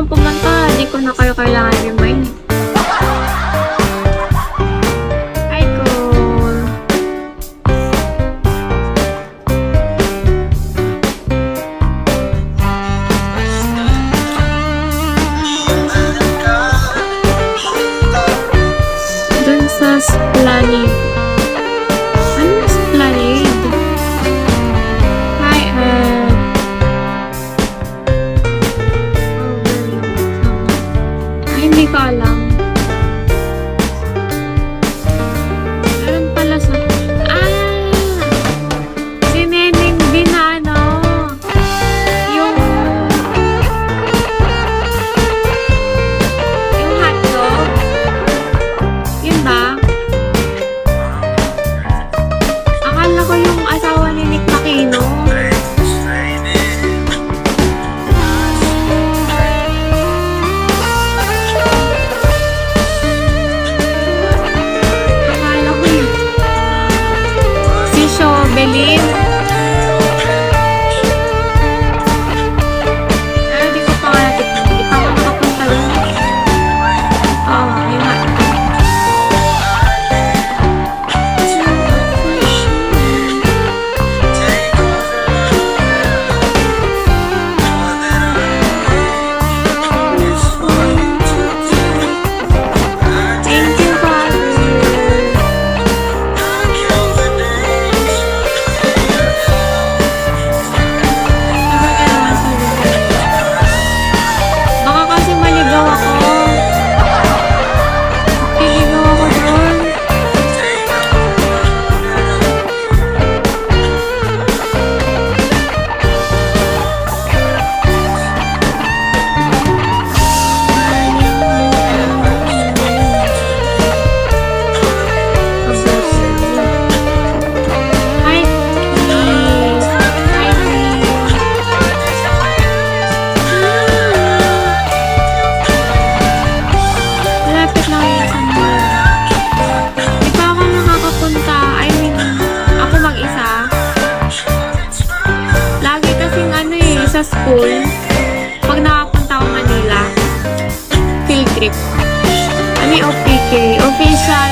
lang pumunta, di ko na kayo kailangan remind. Hi, cool. Dun sa Esplanade. Ano Esplanade? Hi, ay, hindi ko alam. Meron pala sa... Si Neneng din na ano, yung hotdog. Yun ba? Akala ko yung asawa ni Nick Makino. Akala ko yun. Si Shobelin. Di ko pa nga natin. Di pa ako nakapunta doon. Oo, yun nga. Thank you, Father. Baka kasi maligaw ako. Piligaw ako doon. Hi, Keith. Hi, Malapit lang yun sa mall. Di pa ako nakakapunta. I mean, ako mag-isa. Lagi kasing ano sa school, pag nakapunta ako Manila, field trip. Ano yung OPK? Official